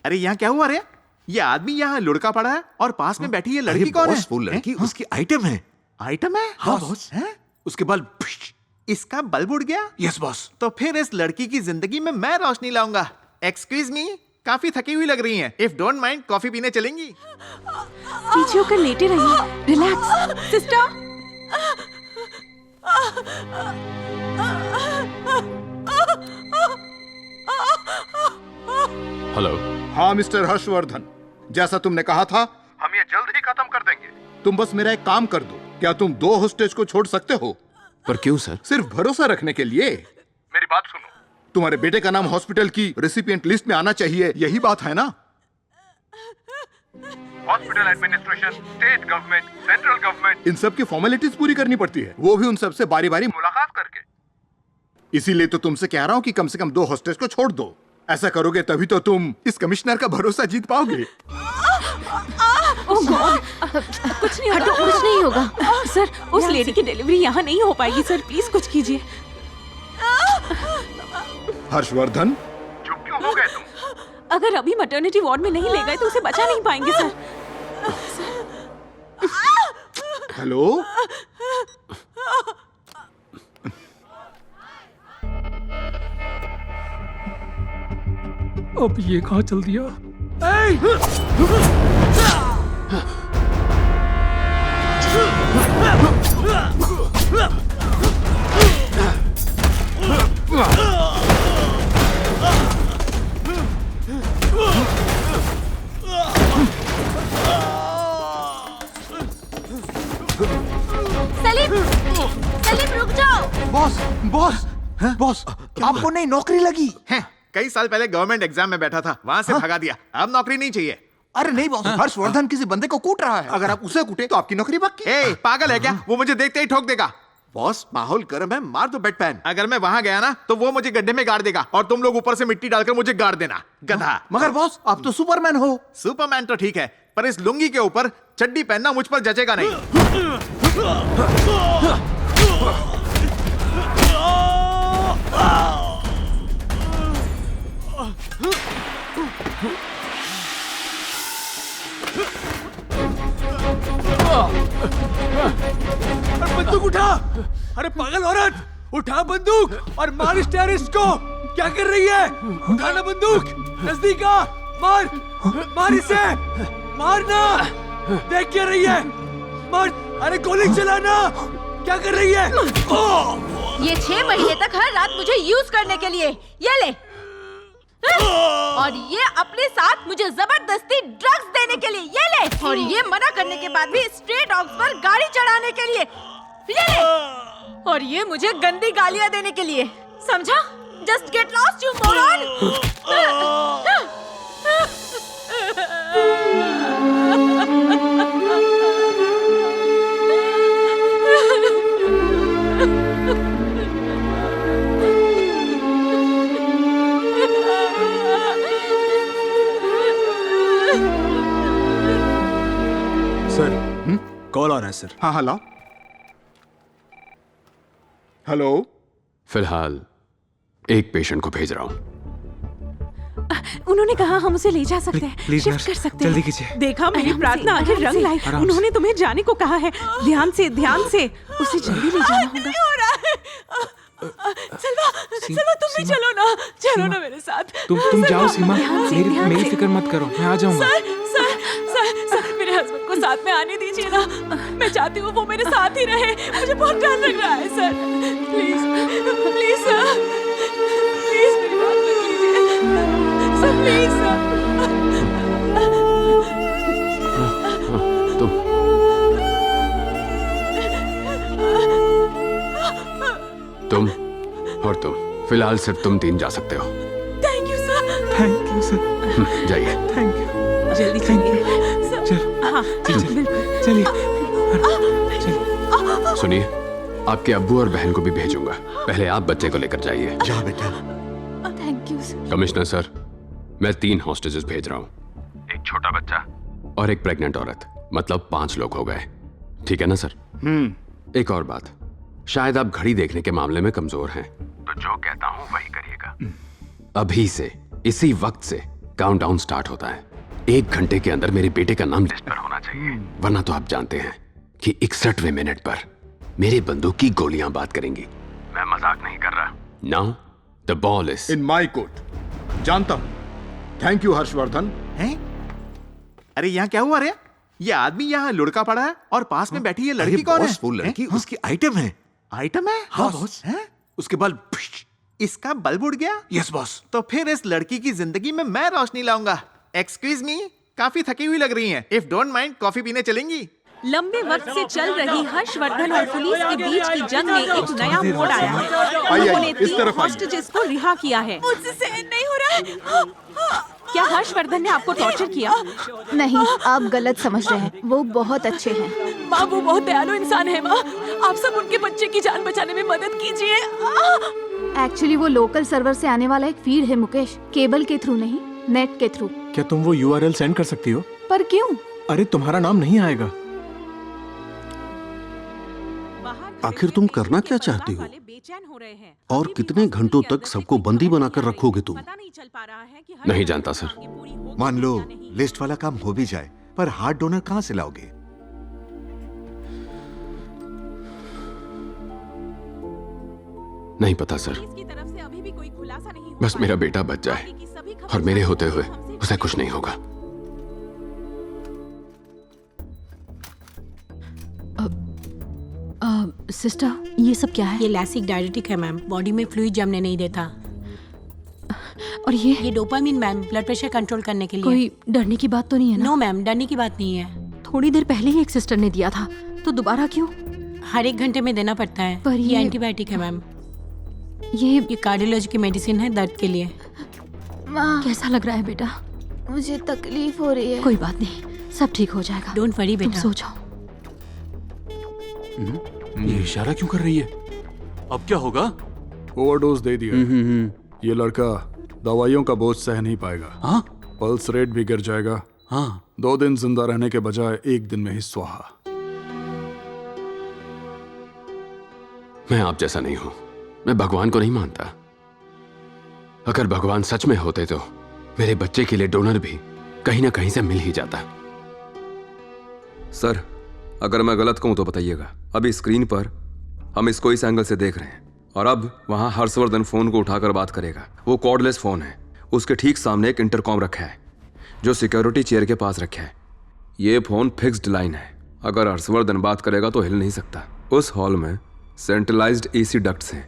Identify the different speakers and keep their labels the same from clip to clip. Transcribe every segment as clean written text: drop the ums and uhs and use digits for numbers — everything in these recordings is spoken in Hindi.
Speaker 1: अरे यहाँ क्या हुआ रे? ये आदमी यहाँ लुढ़का पड़ा है और पास में बैठी ये लड़की कौन है?
Speaker 2: वो लड़की उसकी आइटम है।
Speaker 1: आइटम है?
Speaker 2: हाँ बॉस। उसके बल्ब।
Speaker 1: इसका बल्ब उड़ गया?
Speaker 2: Yes boss.
Speaker 1: तो फिर इस लड़की की जिंदगी में मैं रोशनी लाऊंगा। एक्सक्यूज मी, काफी थकी हुई लग रही हैं। इफ डोंट माइंड कॉफी पीने चलेंगी?
Speaker 3: पीछे होकर लेटे रहिए। Relax sister.
Speaker 4: हेलो।
Speaker 5: हाँ मिस्टर हर्षवर्धन, जैसा तुमने कहा था हम ये जल्द ही खत्म कर देंगे। तुम बस मेरा एक काम कर दो। क्या तुम 2 होस्टेज को छोड़ सकते हो?
Speaker 4: पर क्यों सर?
Speaker 5: सिर्फ भरोसा रखने के लिए। मेरी बात सुनो, तुम्हारे बेटे का नाम हॉस्पिटल की रेसिपिएंट लिस्ट में आना चाहिए, यही बात है ना? Hospital administration, state government, central government, इन सब की फॉर्मेलिटीज पूरी करनी पड़ती है, वो भी उन सबसे बारी बारी मुलाकात करके। इसीलिए तो तुमसे कह रहा हूँ कि कम से कम 2 होस्टेज को छोड़ दो। ऐसा करोगे तभी तो तुम इस कमिश्नर का भरोसा जीत पाओगे।
Speaker 3: ओह गॉड, कुछ नहीं होगा, कुछ नहीं होगा। सर, उस लेडी की डिलीवरी यहाँ नहीं हो पाएगी सर, प्लीज कुछ कीजिए।
Speaker 5: हर्षवर्धन, चुप क्यों हो गए तुम?
Speaker 3: अगर अभी मैटरनिटी वार्ड में नहीं ले गए तो उसे बचा नहीं पाएंगे सर।
Speaker 5: हेलो,
Speaker 6: अब ये कहाँ चल दिया?
Speaker 3: सलीम, सलीम रुक जाओ।
Speaker 2: बॉस बॉस बॉस, आपको नई नौकरी लगी है?
Speaker 1: कई साल पहले गवर्नमेंट एग्जाम में बैठा था, वहां से भगा दिया। अब नौकरी नहीं चाहिए।
Speaker 2: अरे नहीं बॉस, हर्षवर्धन किसी बंदे को कूट रहा है।
Speaker 5: अगर आप उसे कूटे तो आपकी नौकरी पक्की।
Speaker 1: ए, पागल है क्या? वो मुझे देखते ही ठोक देगा।
Speaker 2: बॉस माहौल गर्म है, मार दो बेड पैन।
Speaker 1: अगर मैं वहां गया ना तो वो मुझे गड्ढे में गाड़ देगा और तुम लोग ऊपर से मिट्टी डालकर मुझे गाड़ देना, गधा।
Speaker 2: मगर बॉस, आप तो सुपरमैन हो।
Speaker 1: सुपरमैन तो ठीक है, पर इस लुंगी के ऊपर चड्डी पहनना मुझ पर जचेगा नहीं।
Speaker 6: बंदूक उठा! अरे पागल औरत, उठा बंदूक और मार इस टेररिस्ट को। क्या कर रही है? उठाना बंदूक, नजदीक आ, मार, मार इसे, मारना। देख क्या रही है? मार, अरे गोली चलाना। क्या कर रही है?
Speaker 7: ये 6 महीने तक हर रात मुझे यूज करने के लिए, ये ले। और ये अपने साथ मुझे जबरदस्ती ड्रग्स देने के लिए, ये ले। और ये मना करने के बाद भी स्ट्रे डॉग्स पर गाड़ी चढ़ाने के लिए, ये ले। और ये मुझे गंदी गालियां देने के लिए, समझा? Just get lost you moron.
Speaker 2: Sir, call आ रहा है सर।
Speaker 5: हाँ हेलो। हेलो,
Speaker 4: फिलहाल एक पेशेंट को भेज रहा हूँ।
Speaker 3: उन्होंने कहा हम उसे ले जा सकते हैं,
Speaker 6: प्लीज
Speaker 3: शिफ्ट
Speaker 6: नर्स,
Speaker 3: कर सकते
Speaker 6: जल्दी
Speaker 3: हैं।
Speaker 6: कीजिए।
Speaker 3: देखा, मेरी प्रार्थना आखिर रंग लाई।
Speaker 6: आराम से।
Speaker 3: उन्होंने तुम्हें जाने को कहा है। ध्यान से, ध्यान से। उसे जल्दी ले जाना होगा।
Speaker 7: सलवा, सलवा तुम भी चलो ना, चलो ना मेरे साथ।
Speaker 6: तुम जाओ सीमा,
Speaker 3: ध्यान से,
Speaker 6: मेरी
Speaker 3: ध्यान
Speaker 6: मेरी
Speaker 3: से।
Speaker 6: फिक्र मत करो, मैं आ जाऊंगा।
Speaker 7: सर, मेरे हस्बैंड को साथ में आने दीजिए ना। मैं चाहती हूँ वो मेरे साथ ही रहे। मुझे बहुत डर लग रहा है sir. Please, please sir, please मेरी बात मत कीजिए सर, प्लीज सर।
Speaker 4: तुम और तुम, फिलहाल सिर्फ तुम 3 जा सकते हो।
Speaker 7: Thank you sir.
Speaker 6: Thank you sir.
Speaker 4: जाइए।
Speaker 6: Thank you.
Speaker 3: जल्दी चलिए।
Speaker 6: चलो,
Speaker 3: हाँ,
Speaker 6: चलिए, चलिए, चलिए।
Speaker 4: सुनिए, आपके अब्बू और बहन को भी भेजूंगा। पहले आप बच्चे को लेकर जाइए।
Speaker 2: जा बेटा।
Speaker 3: Thank you sir.
Speaker 4: Commissioner sir, मैं 3 हॉस्टेजेस भेज रहा हूँ। एक छोटा बच्चा और एक प्रेग्नेंट औरत, मतलब 5 लोग हो गए। ठीक है ना सर? एक और बात, शायद आप घड़ी देखने के मामले में कमजोर हैं, तो जो कहता हूँ वही करिएगा। अभी से, इसी वक्त से काउंटडाउन स्टार्ट होता है। 1 घंटे के अंदर मेरे बेटे का नाम लिस्ट पर होना चाहिए, वरना तो आप जानते हैं कि 61वें मिनट पर मेरे बंदूक की गोलियां बात करेंगी। मैं मजाक नहीं कर रहा। Now the ball is
Speaker 5: in my court. जानता हूं। Thank you Harshvardhan.
Speaker 1: हैं? अरे यहाँ क्या हुआ रे? ये आदमी यहाँ लुढ़का पड़ा है और पास में बैठी ये लड़की कौन है?
Speaker 2: वो लड़की
Speaker 1: हैं?
Speaker 2: उसकी आइटम है।
Speaker 1: आइटम है?
Speaker 2: हाँ बॉस।
Speaker 1: हैं?
Speaker 2: उसके बल्ब।
Speaker 1: इसका बल्ब उड़ गया?
Speaker 2: Yes boss.
Speaker 1: तो फिर इस लड़की की जिंदगी में मैं रोशनी लाऊंगा। एक्सक्यूज मी, काफी थकी हुई लग रही हैं। इफ डोंट माइंड कॉफी पीने चलेंगी?
Speaker 3: लंबे वक्त से चल रही हर्षवर्धन और पुलिस के बीच की जंग में एक नया मोड़ आया है।
Speaker 5: आइए,
Speaker 3: उन्होंने
Speaker 5: इस
Speaker 3: 3
Speaker 5: तरफ आइए।
Speaker 3: हॉस्टेजेस को रिहा किया है। मुझसे सहन नहीं हो रहा है। क्या हर्षवर्धन ने आपको टॉर्चर किया?
Speaker 8: नहीं, आप गलत समझ रहे हैं। वो बहुत अच्छे हैं।
Speaker 3: माँ, वो बहुत दयालु इंसान है। माँ, आप सब उनके बच्चे की जान बचाने में मदद कीजिए।
Speaker 8: एक्चुअली वो लोकल सर्वर से आने वाला एक फीड है मुकेश, केबल के थ्रू नहीं, नेट के थ्रू।
Speaker 6: क्या तुम वो URL सेंड कर सकती हो?
Speaker 8: पर क्यों?
Speaker 6: अरे तुम्हारा नाम नहीं आएगा।
Speaker 9: आखिर तुम करना क्या चाहती हो? और कितने घंटों तक सबको बंदी बनाकर रखोगे तुम?
Speaker 4: नहीं जानता सर।
Speaker 2: मान लो लिस्ट वाला काम हो भी जाए, पर हार्ट डोनर कहाँ से लाओगे?
Speaker 4: नहीं पता सर। बस मेरा बेटा बच जाए और मेरे होते हुए उसे कुछ नहीं होगा।
Speaker 3: सिस्टर, ये सब क्या है?
Speaker 10: ये लैसिक डायरेटिक है मैम, बॉडी में फ्लूइड जमने नहीं देता।
Speaker 3: और
Speaker 10: ये dopamine ma'am, blood pressure control करने के लिए।
Speaker 3: कोई डरने की बात तो नहीं है ना?
Speaker 10: नो मैम, डरने की बात नहीं है।
Speaker 3: थोड़ी देर पहले ही एक सिस्टर ने दिया था, तो दोबारा क्यों?
Speaker 10: हर 1 घंटे में देना पड़ता है।
Speaker 3: पर
Speaker 10: ये
Speaker 3: ये
Speaker 10: एंटीबायोटिक है मैम।
Speaker 3: ये
Speaker 10: कार्डियोलॉजी की मेडिसिन है दर्द के लिए।
Speaker 8: माँ,
Speaker 3: कैसा लग रहा है बेटा?
Speaker 8: मुझे तकलीफ हो रही है।
Speaker 3: कोई बात नहीं, सब ठीक हो जाएगा।
Speaker 10: डोंट वरी
Speaker 3: तुम
Speaker 10: बेटा।
Speaker 3: सो जाओ।
Speaker 6: ये इशारा क्यों कर रही है?
Speaker 11: अब क्या होगा?
Speaker 6: ओवरडोज दे दिया। ये लड़का दवाइयों का बोझ सह नहीं पाएगा।
Speaker 11: हाँ
Speaker 6: पल्स रेट भी गिर जाएगा।
Speaker 11: हाँ
Speaker 6: 2 दिन जिंदा रहने के बजाय 1 दिन में ही स्वाहा।
Speaker 4: मैं आप जैसा नहीं हूं। मैं भगवान को नहीं मानता। अगर भगवान सच में होते तो मेरे बच्चे के लिए डोनर भी कहीं ना कहीं से मिल ही जाता।
Speaker 12: सर, अगर मैं गलत कहूं तो बताइएगा। अभी स्क्रीन पर हम इसको इस एंगल से देख रहे हैं और अब वहां हर्षवर्धन फोन को उठाकर बात करेगा। वो कॉर्डलेस फोन है। उसके ठीक सामने एक इंटरकॉम रखा है जो सिक्योरिटी चेयर के पास रखा है। ये फोन फिक्स्ड लाइन है। अगर हर्षवर्धन बात करेगा तो हिल नहीं सकता। उस हॉल में सेंट्रलाइज्ड AC डक्ट्स हैं।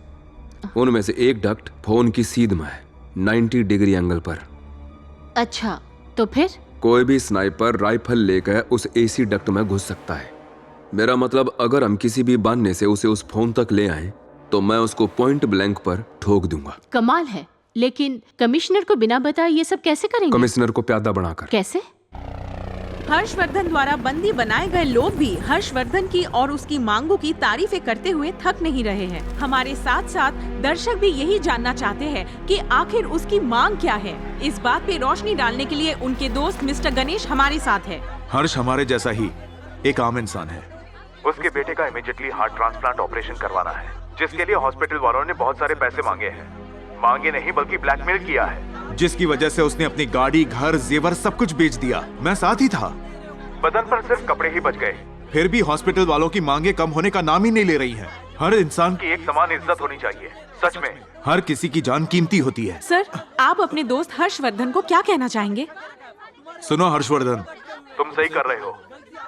Speaker 12: उनमें से एक डक्ट फोन की सीध में है, 90 डिग्री एंगल पर।
Speaker 10: अच्छा, तो फिर?
Speaker 12: कोई भी स्नाइपर राइफल लेकर उस AC डक्ट में घुस सकता है। मेरा मतलब, अगर हम किसी भी बहाने से उसे उस फोन तक ले आए तो मैं उसको पॉइंट ब्लैंक पर ठोक दूंगा।
Speaker 10: कमाल है, लेकिन कमिश्नर को बिना बताए ये सब कैसे करेंगे?
Speaker 12: कमिश्नर को प्यादा बनाकर।
Speaker 10: कैसे?
Speaker 3: हर्षवर्धन द्वारा बंदी बनाए गए लोग भी हर्षवर्धन की और उसकी मांगों की तारीफें करते हुए थक नहीं रहे हैं। हमारे साथ साथ दर्शक भी यही जानना चाहते हैं कि आखिर उसकी मांग क्या है। इस बात पे रोशनी डालने के लिए उनके दोस्त मिस्टर गणेश हमारे साथ है।
Speaker 2: हर्ष हमारे जैसा ही एक आम इंसान है। उसके बेटे का इमीडिएटली हार्ट ट्रांसप्लांट ऑपरेशन करवाना है, जिसके लिए हॉस्पिटल वालों ने बहुत सारे पैसे मांगे हैं। मांगे नहीं बल्कि ब्लैकमेल किया है, जिसकी वजह से उसने अपनी गाड़ी, घर, जेवर सब कुछ बेच दिया। मैं साथ ही था। बदन पर सिर्फ कपड़े ही बच गए। फिर भी हॉस्पिटल वालों की मांगे कम होने का नाम ही नहीं ले रही हैं। हर इंसान की एक समान इज्जत होनी चाहिए। सच में हर किसी की जान कीमती होती है।
Speaker 3: सर, आप अपने दोस्त हर्षवर्धन को क्या कहना चाहेंगे?
Speaker 2: सुनो हर्षवर्धन, तुम सही कर रहे हो।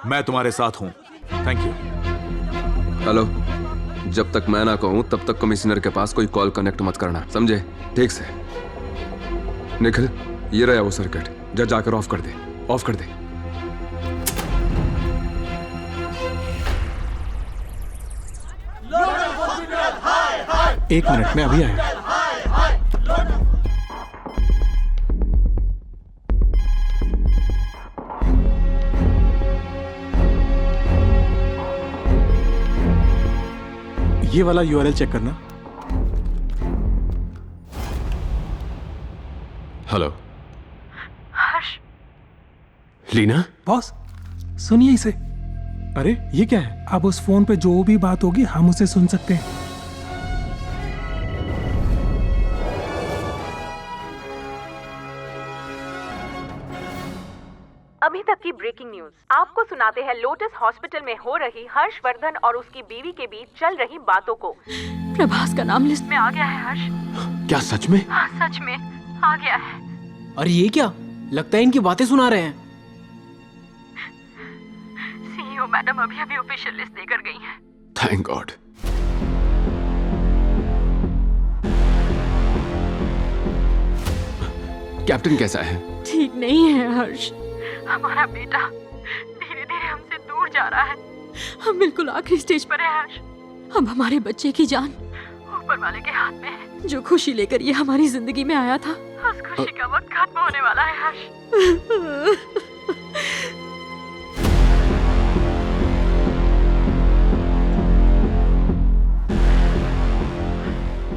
Speaker 2: मैं तुम्हारे साथ हूँ। Thank you.
Speaker 12: हेलो, जब तक मैं ना कहूं तब तक कमिश्नर के पास कोई कॉल कनेक्ट मत करना, समझे? ठीक से। निखिल, ये रहा वो सर्किट। जा जाकर ऑफ कर दे, ऑफ कर दे।
Speaker 6: एक मिनट में अभी आया। ये वाला URL चेक करना।
Speaker 4: हेलो लीना।
Speaker 6: बॉस सुनिए इसे। अरे ये क्या है?
Speaker 11: अब उस फोन पे जो भी बात होगी हम उसे सुन सकते हैं।
Speaker 3: अभी तक की ब्रेकिंग न्यूज आपको सुनाते हैं। लोटस हॉस्पिटल में हो रही हर्षवर्धन और उसकी बीवी के बीच चल रही बातों को।
Speaker 7: प्रभास का नाम लिस्ट में आ गया है हर्ष।
Speaker 4: क्या सच में?
Speaker 7: हाँ सच में आ गया है।
Speaker 6: अरे ये क्या, लगता है इनकी बातें सुना रहे हैं।
Speaker 7: सीईओ मैडम अभी अभी ऑफिशियल लिस्ट देकर गई हैं।
Speaker 4: Thank God. कैप्टन कैसा है?
Speaker 7: ठीक नहीं है हर्ष। हमारा बेटा धीरे धीरे हमसे दूर जा रहा है। हम बिल्कुल आखिरी स्टेज पर है हर्ष। अब हमारे बच्चे की जान ऊपर वाले के हाथ में है। जो खुशी लेकर ये हमारी जिंदगी में आया था, उस खुशी का वक्त खत्म होने वाला है हर्ष।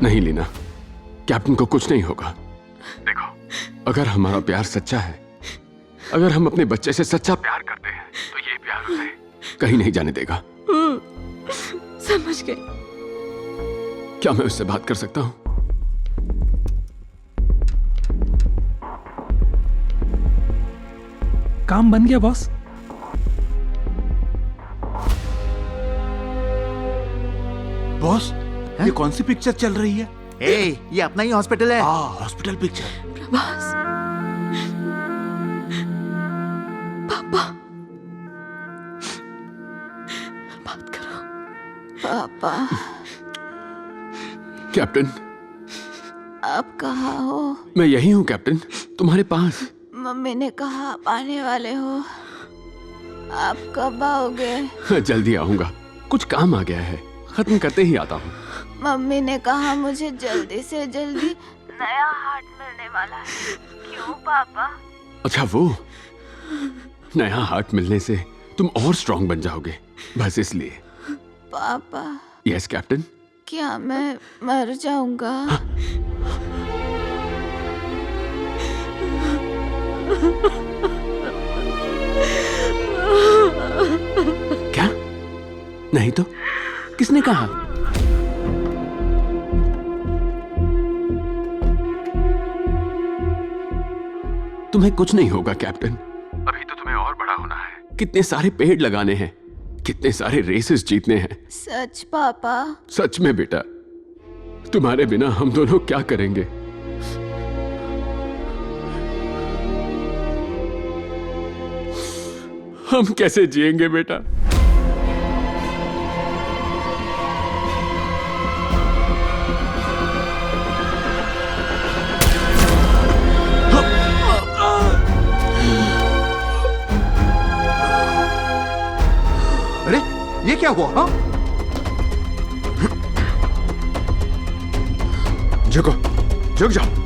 Speaker 4: नहीं लीना, कैप्टन को कुछ नहीं होगा। देखो, अगर हमारा प्यार सच्चा है, अगर हम अपने बच्चे से सच्चा प्यार करते हैं, तो ये प्यार उसे कहीं नहीं जाने देगा।
Speaker 7: समझ गए।
Speaker 4: क्या मैं उससे बात कर सकता हूँ?
Speaker 11: काम बन गया बॉस।
Speaker 5: बॉस, ये कौन सी पिक्चर चल रही है?
Speaker 1: ये अपना ही हॉस्पिटल है।
Speaker 5: Hospital picture.
Speaker 7: प्रभास, पापा, बात करो। पापा।
Speaker 4: कैप्टन,
Speaker 8: आप कहाँ हो?
Speaker 4: मैं यही हूँ कैप्टन, तुम्हारे पास।
Speaker 8: मम्मी ने कहा आप आने वाले हो। आप कब आओगे?
Speaker 4: जल्दी आऊंगा, कुछ काम आ गया है, खत्म करते ही आता हूँ।
Speaker 8: मम्मी ने कहा मुझे जल्दी से जल्दी नया हार्ट मिलने वाला है। क्यों पापा?
Speaker 4: अच्छा, वो नया हार्ट मिलने से तुम और स्ट्रांग बन जाओगे, बस इसलिए।
Speaker 8: पापा।
Speaker 4: Yes captain.
Speaker 8: क्या मैं मर जाऊंगा?
Speaker 4: क्या? नहीं तो किसने कहा? तुम्हें कुछ नहीं होगा कैप्टन, अभी तो तुम्हें और बड़ा होना है। कितने सारे पेड़ लगाने हैं, कितने सारे रेसेस जीतने हैं।
Speaker 8: सच पापा?
Speaker 4: सच में बेटा, तुम्हारे बिना हम दोनों क्या करेंगे? हम कैसे जिएंगे बेटा?
Speaker 5: अरे ये क्या हुआ? हाँ?
Speaker 4: झुको, झुक जाओ।